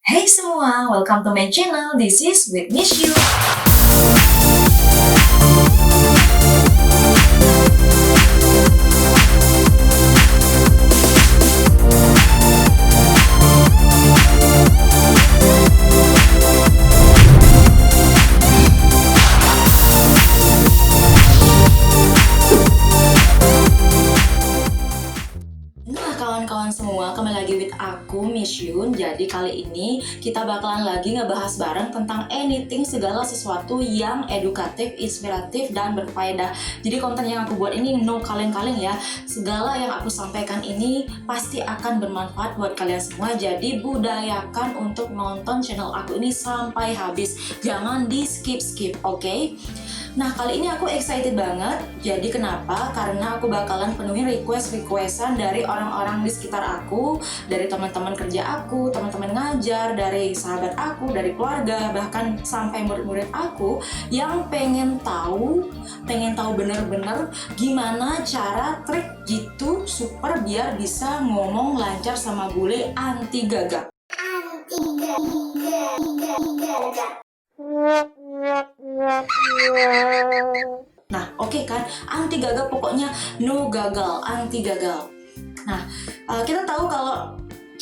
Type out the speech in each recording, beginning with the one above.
Hey semua, welcome to my channel. This is with Miss You. Nah kawan-kawan semua, kembali lagi with aku Miss Yun. Jadi kali ini kita bakalan lagi ngebahas bareng tentang anything, segala sesuatu yang edukatif, inspiratif, dan berfaedah. Jadi konten yang aku buat ini no kaleng-kaleng ya. Segala yang aku sampaikan ini pasti akan bermanfaat buat kalian semua. Jadi budayakan untuk nonton channel aku ini sampai habis. Jangan di skip-skip, oke? Nah kali ini aku excited banget. Jadi kenapa? Karena aku bakalan penuhin requestan dari orang-orang di sekitar aku, dari teman-teman kerja aku, teman-teman ngajar, dari sahabat aku, dari keluarga, bahkan sampai murid-murid aku yang pengen tahu bener-bener gimana cara trik gitu super biar bisa ngomong lancar sama bule anti gagap. Nah, oke kan? Anti gagal, pokoknya no gagal, anti gagal. Nah, kita tahu kalau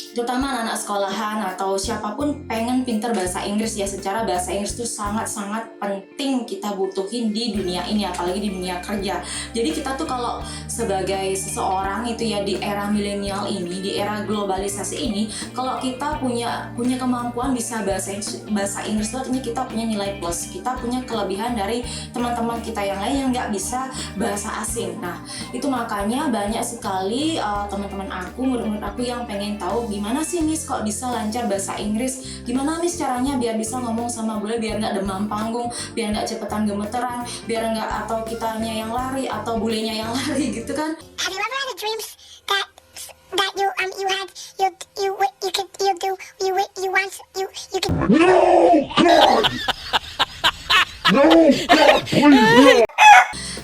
terutama anak-anak sekolahan atau siapapun pengen pinter bahasa Inggris ya. Secara bahasa Inggris itu sangat-sangat penting kita butuhin di dunia ini, apalagi di dunia kerja. Jadi kita tuh kalau sebagai seseorang itu ya di era milenial ini, di era globalisasi ini, kalau kita punya kemampuan bisa bahasa Inggris itu artinya kita punya nilai plus, kita punya kelebihan dari teman-teman kita yang lain yang nggak bisa bahasa asing. Nah itu makanya banyak sekali teman-teman aku, murid-murid aku yang pengen tahu gimana sih Miss kok bisa lancar bahasa Inggris, gimana Miss caranya biar bisa ngomong sama bule biar nggak demam panggung, biar nggak cepetan gemeteran, biar nggak atau kitanya yang lari atau bulenya yang lari gitu kan. Have you ever had a dreams that you had you could you do you once you could No, God, please, no.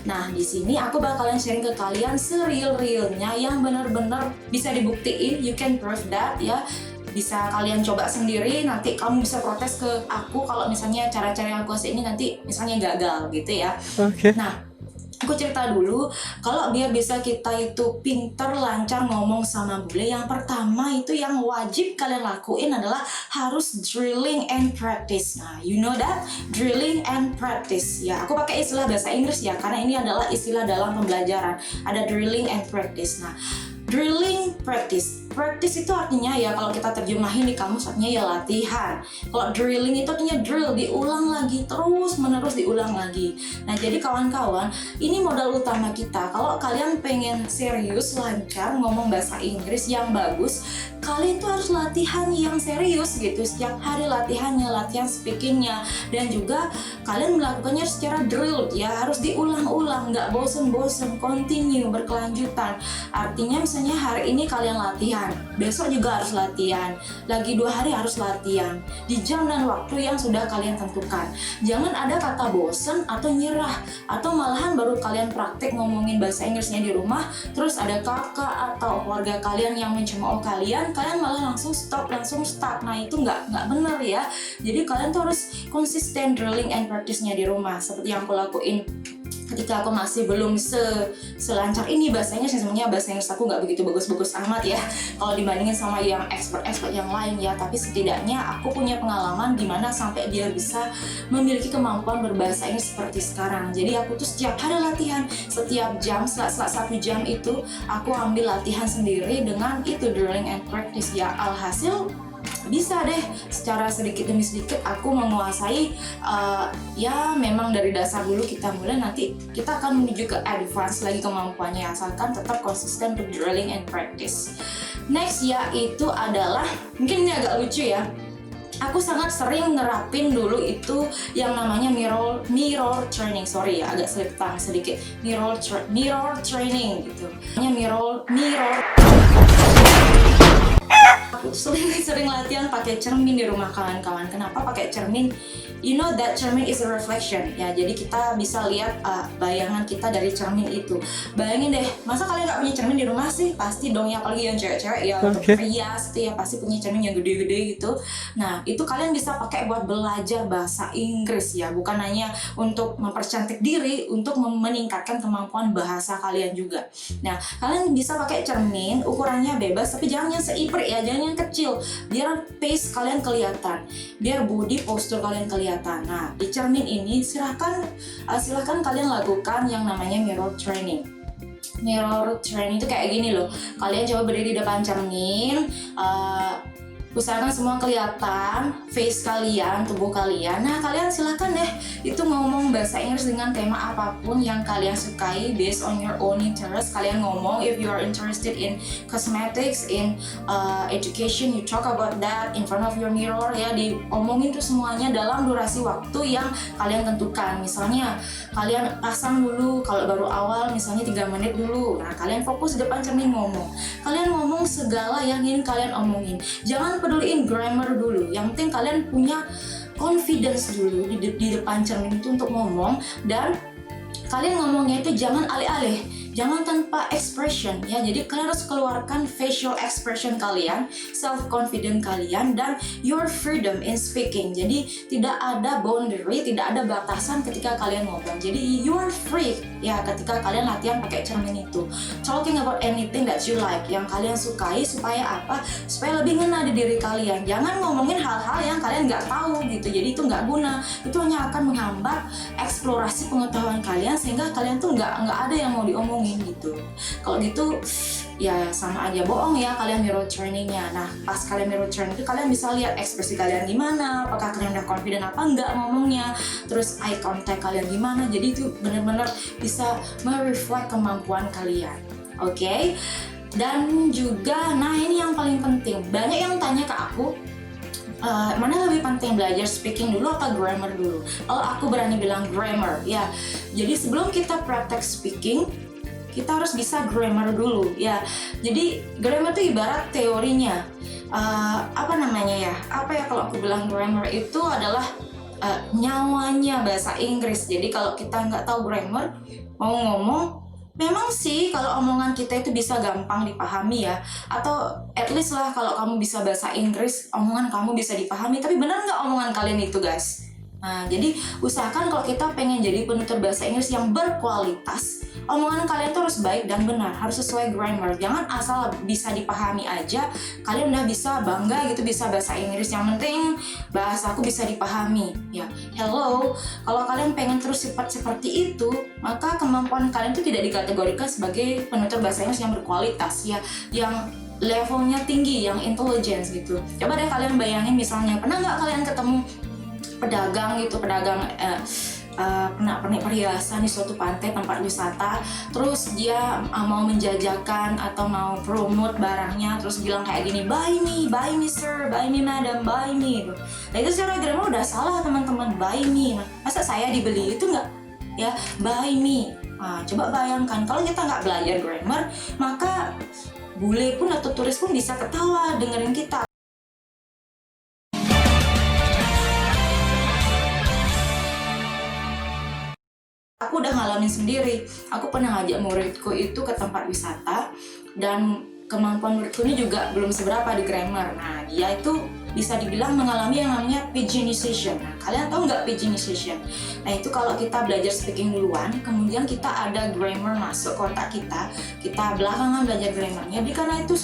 Nah, di sini aku bakalan sharing ke kalian seril-realnya yang bener-bener bisa dibuktiin, you can prove that ya. Bisa kalian coba sendiri, nanti kamu bisa protes ke aku kalau misalnya cara-cara yang aku kasih ini nanti misalnya gagal gitu ya. Oke. Nah, aku cerita dulu, kalau biar bisa kita itu pinter lancar ngomong sama bule, yang pertama itu yang wajib kalian lakuin adalah harus drilling and practice. Nah, you know that? Drilling and practice. Ya, aku pakai istilah bahasa Inggris ya, karena ini adalah istilah dalam pembelajaran. Ada drilling and practice. Nah, drilling, practice. Practice itu artinya ya kalau kita terjemahin di kamus artinya ya latihan. Kalau drilling itu artinya drill, diulang lagi, terus menerus diulang lagi. Nah jadi kawan-kawan, ini modal utama kita. Kalau kalian pengen serius, lancar, ngomong bahasa Inggris yang bagus, kalian tuh harus latihan yang serius gitu. Setiap hari latihannya, latihan speakingnya. Dan juga kalian melakukannya secara drill ya, harus diulang-ulang, nggak bosen-bosen, continue, berkelanjutan. Artinya misalnya hari ini kalian latihan, besok juga harus latihan, lagi 2 hari harus latihan di jam dan waktu yang sudah kalian tentukan. Jangan ada kata bosen atau nyerah, atau malahan baru kalian praktek ngomongin bahasa Inggrisnya di rumah, terus ada kakak atau keluarga kalian yang mencemooh kalian malah langsung stop, langsung stuck. Nah itu nggak benar ya. Jadi kalian tuh harus konsisten drilling and practice-nya di rumah, seperti yang aku lakuin ketika aku masih belum selancar ini bahasa Inggris. Sebenarnya bahasa Inggris aku nggak begitu bagus-bagus amat ya kalau dibandingin sama yang expert yang lain ya, tapi setidaknya aku punya pengalaman gimana sampai dia bisa memiliki kemampuan berbahasa Inggris seperti sekarang. Jadi aku tuh setiap hari latihan, setiap jam, setelah 1 jam itu aku ambil latihan sendiri dengan itu drilling and practice ya. Alhasil bisa deh secara sedikit demi sedikit aku menguasai. Ya memang dari dasar dulu kita mulai, nanti kita akan menuju ke advance lagi kemampuannya, asalkan tetap konsisten untuk drilling and practice. Next yaitu adalah, mungkin ini agak lucu ya, aku sangat sering nerapin dulu itu yang namanya mirror training. Sorry ya agak selipang sedikit, mirror training gitu. Mirror Aku sering latihan pakai cermin di rumah kawan-kawan. Kenapa pakai cermin? You know that cermin is a reflection ya. Jadi kita bisa lihat bayangan kita dari cermin itu. Bayangin deh, masa kalian nggak punya cermin di rumah sih? Pasti dong ya, apalagi yang cewek-cewek ya untuk rias itu ya pasti punya cermin yang gede-gede gitu. Nah itu kalian bisa pakai buat belajar bahasa Inggris ya, bukan hanya untuk mempercantik diri, untuk meningkatkan kemampuan bahasa kalian juga. Nah kalian bisa pakai cermin, ukurannya bebas tapi jangan yang seiprit ya, jangan yang kecil, biar face kalian kelihatan, biar body posture kalian kelihatan. Nah di cermin ini silahkan kalian lakukan yang namanya mirror training. Mirror training itu kayak gini loh, kalian coba berdiri di depan cermin, usahakan semua kelihatan face kalian, tubuh kalian. Nah kalian silahkan deh itu ngomong bahasa Inggris dengan tema apapun yang kalian sukai based on your own interest. Kalian ngomong, if you are interested in cosmetics, in education, you talk about that in front of your mirror ya. Diomongin tuh semuanya dalam durasi waktu yang kalian tentukan. Misalnya kalian pasang dulu, kalau baru awal misalnya 3 menit dulu. Nah kalian fokus di depan cermin ngomong. Kalian ngomong segala yang ingin kalian omongin. Jangan peduliin grammar dulu, yang penting kalian punya confidence dulu di depan cermin itu untuk ngomong. Dan kalian ngomongnya itu jangan alih-alih, jangan tanpa expression ya. Jadi kalian harus keluarkan facial expression kalian, self confident kalian, dan your freedom in speaking. Jadi tidak ada boundary, tidak ada batasan ketika kalian ngomong. Jadi you are free ya ketika kalian latihan pakai cermin itu. Talking about anything that you like, yang kalian sukai, supaya apa? Supaya lebih ngena di diri kalian. Jangan ngomongin hal-hal yang kalian nggak tahu gitu. Jadi itu nggak guna. Itu hanya akan menghambat eksplorasi pengetahuan kalian, sehingga kalian tuh nggak ada yang mau diomongin gitu. Kalau gitu ya sama aja bohong ya kalian mirror trainingnya. Nah pas kalian mirror training itu kalian bisa lihat ekspresi kalian gimana, apakah kalian udah confident apa enggak ngomongnya, terus eye contact kalian gimana. Jadi itu benar-benar bisa mereflect kemampuan kalian. Oke? Dan juga nah ini yang paling penting, banyak yang tanya ke aku, mana lebih penting belajar speaking dulu atau grammar dulu? Kalau aku berani bilang grammar ya. Jadi sebelum kita praktek speaking, kita harus bisa grammar dulu ya. Jadi grammar itu ibarat teorinya. Apa namanya ya? Apa ya kalau aku bilang grammar itu adalah nyawanya bahasa Inggris. Jadi kalau kita nggak tahu grammar, mau ngomong, memang sih kalau omongan kita itu bisa gampang dipahami ya, atau at least lah kalau kamu bisa bahasa Inggris, omongan kamu bisa dipahami. Tapi benar nggak omongan kalian itu guys? Nah jadi usahakan kalau kita pengen jadi penutur bahasa Inggris yang berkualitas, omongan kalian tuh harus baik dan benar, harus sesuai grammar. Jangan asal bisa dipahami aja kalian udah bisa bangga gitu bisa bahasa Inggris. Yang penting bahasaku bisa dipahami ya. Hello, kalau kalian pengen terus sifat seperti itu, maka kemampuan kalian tuh tidak dikategorikan sebagai penutur bahasa Inggris yang berkualitas ya, yang levelnya tinggi, yang intelligence gitu. Coba deh kalian bayangin, misalnya pernah nggak kalian ketemu pedagang gitu, pedagang perhiasan di suatu pantai tempat wisata, terus dia mau menjajakan atau mau promote barangnya, terus bilang kayak gini, buy me sir, buy me madam, buy me. Nah itu secara grammar udah salah teman-teman, buy me. Masa saya dibeli, itu nggak ya, buy me. Nah, coba bayangkan kalau kita nggak belajar grammar, maka bule pun atau turis pun bisa ketawa dengerin kita. Aku udah ngalamin sendiri. Aku pernah ngajak muridku itu ke tempat wisata, dan kemampuan muridku ini juga belum seberapa di grammar. Nah, dia itu bisa dibilang mengalami yang namanya pigeonization. Nah, kalian tahu nggak pigeonization? Nah, itu kalau kita belajar speaking duluan, kemudian kita ada grammar masuk ke otak kita belakangan belajar grammarnya. Jadi karena itu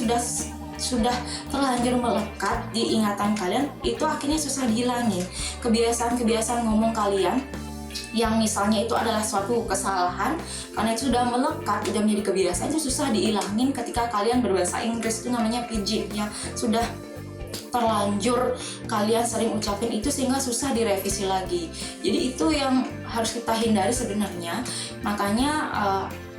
sudah terlanjur melekat di ingatan kalian, itu akhirnya susah dihilangin. Kebiasaan-kebiasaan ngomong kalian yang misalnya itu adalah suatu kesalahan, karena itu sudah melekat, sudah menjadi kebiasaan, itu susah dihilangin ketika kalian berbahasa Inggris. Itu namanya pidgin ya, sudah terlanjur kalian sering ucapin itu sehingga susah direvisi lagi. Jadi itu yang harus kita hindari sebenarnya. Makanya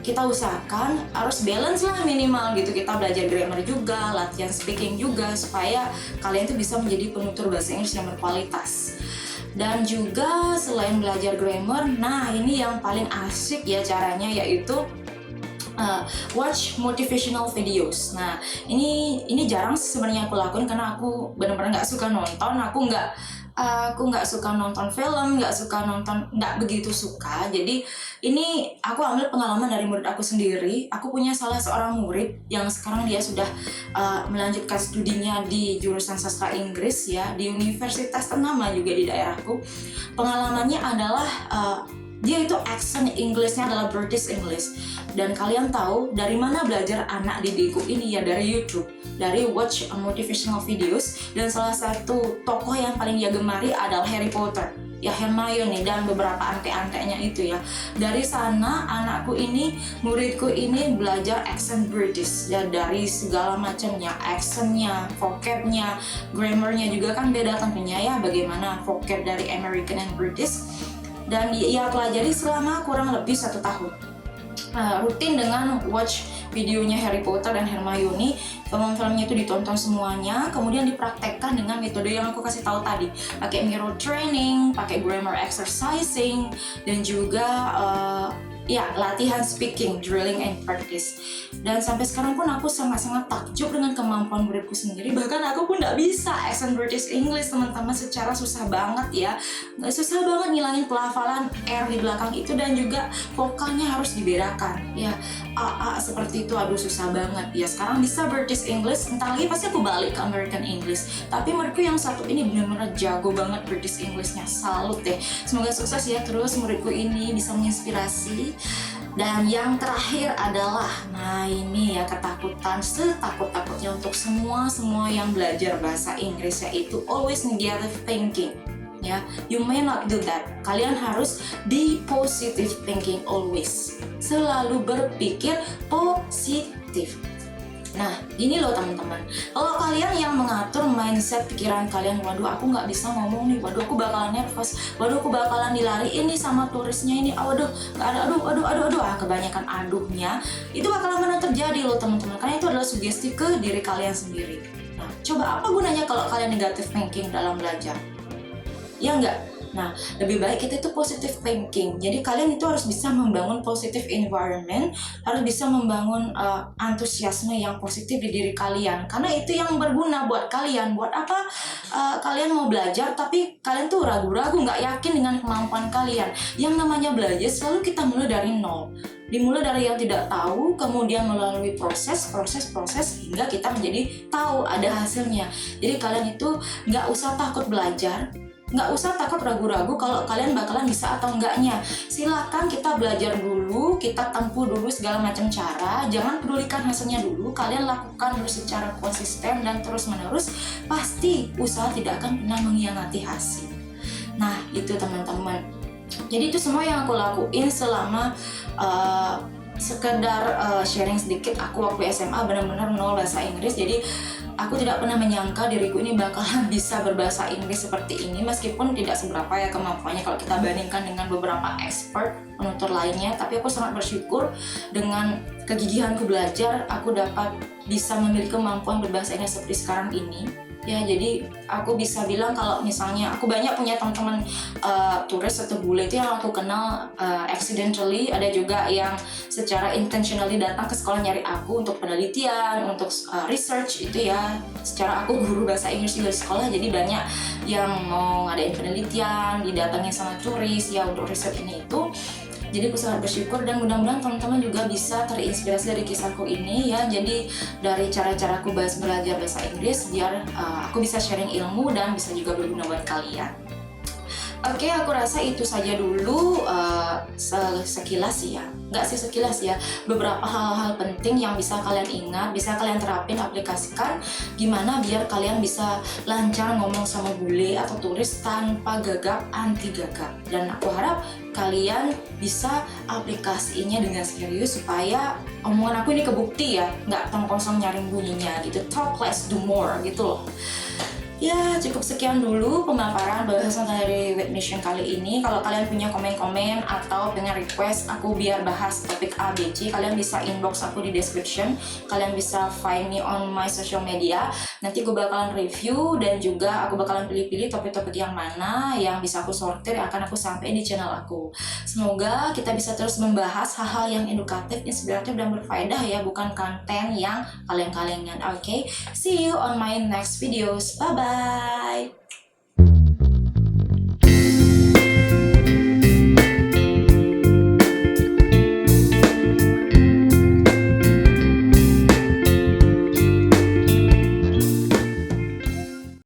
kita usahakan harus balance lah minimal gitu. Kita belajar grammar juga, latihan speaking juga, supaya kalian tuh bisa menjadi penutur bahasa Inggris yang berkualitas. Dan juga selain belajar grammar, nah ini yang paling asik ya caranya, yaitu watch motivational videos. Nah, ini jarang sebenarnya aku lakuin karena aku benar-benar nggak suka nonton. Aku nggak suka nonton film, nggak begitu suka. Jadi ini aku ambil pengalaman dari murid aku sendiri. Aku punya salah seorang murid yang sekarang dia sudah melanjutkan studinya di jurusan sastra Inggris ya di universitas ternama juga di daerahku. Pengalamannya adalah dia itu accent Inggrisnya adalah British English. Dan kalian tahu dari mana belajar anak didikku ini ya, dari YouTube, dari watch motivational videos. Dan salah satu tokoh yang paling dia gemari adalah Harry Potter ya, Hermione dan beberapa ante-antenya itu ya. Dari sana anakku ini, muridku ini belajar accent British ya, dari segala macamnya, accentnya, vocabnya, grammarnya juga kan beda tentunya ya, bagaimana vocab dari American and British. Dan ia pelajari selama kurang lebih 1 tahun. Rutin dengan watch videonya Harry Potter dan Hermione, film-filmnya itu ditonton semuanya, kemudian dipraktekkan dengan metode yang aku kasih tahu tadi, pakai mirror training, pakai grammar exercising, dan juga latihan speaking, drilling and practice. Dan sampai sekarang pun aku sangat-sangat takjub dengan kemampuan muridku sendiri. Bahkan aku pun nggak bisa accent British English teman-teman, secara susah banget ya, susah banget ngilangin pelafalan R di belakang itu, dan juga vokalnya harus dibedakan ya, seperti itu. Aduh susah banget ya. Sekarang bisa British English, entar lagi pasti aku balik ke American English. Tapi muridku yang satu ini benar-benar jago banget British Englishnya, salut deh. Semoga sukses ya terus muridku ini, bisa menginspirasi. Dan yang terakhir adalah, nah ini ya, ketakutan setakut-takutnya untuk semua yang belajar bahasa Inggris, yaitu always negative thinking ya. You may not do that. Kalian harus be positive thinking always, selalu berpikir positif. Nah, ini loh teman-teman, kalau kalian yang mengatur mindset pikiran kalian, waduh aku nggak bisa ngomong nih, waduh aku bakalan nervous, waduh aku bakalan dilariin nih sama turisnya ini, waduh nggak ada, aduh, kebanyakan aduhnya, itu bakalan benar terjadi loh teman-teman, karena itu adalah sugesti ke diri kalian sendiri. Nah, coba apa gunanya kalau kalian negative thinking dalam belajar? Ya enggak? Nah, lebih baik kita itu positive thinking. Jadi kalian itu harus bisa membangun positive environment, harus bisa membangun antusiasme yang positif di diri kalian. Karena itu yang berguna buat kalian. Buat apa kalian mau belajar tapi kalian tuh ragu-ragu, nggak yakin dengan kemampuan kalian. Yang namanya belajar selalu kita mulai dari nol. Dimulai dari yang tidak tahu, kemudian melalui proses hingga kita menjadi tahu, ada hasilnya. Jadi kalian itu nggak usah takut belajar, nggak usah takut ragu-ragu kalau kalian bakalan bisa atau enggaknya. Silakan kita belajar dulu, kita tempuh dulu segala macam cara, jangan pedulikan hasilnya dulu, kalian lakukan dulu secara konsisten dan terus-menerus, pasti usaha tidak akan pernah mengkhianati hasil. Nah itu teman-teman, jadi itu semua yang aku lakuin selama sekedar sharing sedikit. Aku waktu SMA benar-benar nol bahasa Inggris, jadi aku tidak pernah menyangka diriku ini bakalan bisa berbahasa Inggris seperti ini, meskipun tidak seberapa ya kemampuannya kalau kita bandingkan dengan beberapa expert penutur lainnya. Tapi aku sangat bersyukur dengan kegigihanku belajar, aku dapat bisa memiliki kemampuan berbahasa Inggris seperti sekarang ini. Ya, jadi aku bisa bilang kalau misalnya aku banyak punya teman-teman turis atau bule itu yang aku kenal accidentally, ada juga yang secara intentionally datang ke sekolah nyari aku untuk penelitian, untuk research itu ya. Secara aku guru bahasa Inggris juga di sekolah, jadi banyak yang mau ngadain penelitian, didatangin sama turis ya untuk riset ini itu. Jadi aku sangat bersyukur dan mudah-mudahan teman-teman juga bisa terinspirasi dari kisahku ini ya. Jadi dari cara-cara aku belajar bahasa Inggris biar aku bisa sharing ilmu dan bisa juga berguna buat kalian. Oke, aku rasa itu saja dulu sekilas ya. Nggak sih sekilas ya, beberapa hal-hal penting yang bisa kalian ingat, bisa kalian terapin, aplikasikan gimana biar kalian bisa lancar ngomong sama bule atau turis tanpa gagap, anti gagap. Dan aku harap kalian bisa aplikasiinnya dengan serius supaya omongan aku ini kebukti ya, nggak tong kosong nyaring bunyinya gitu. Talk less, do more gitu loh. Ya, cukup sekian dulu pemaparan bahasan dari With Mission kali ini. Kalau kalian punya komen-komen atau pengen request aku biar bahas topik ABC, kalian bisa inbox aku di description. Kalian bisa find me on my social media. Nanti gue bakalan review dan juga aku bakalan pilih-pilih topik-topik yang mana yang bisa aku sortir yang akan aku sampaikan di channel aku. Semoga kita bisa terus membahas hal-hal yang edukatif, inspiratif, dan berfaedah ya, bukan konten yang kaleng-kalengan. Oke, see you on my next videos. Bye-bye.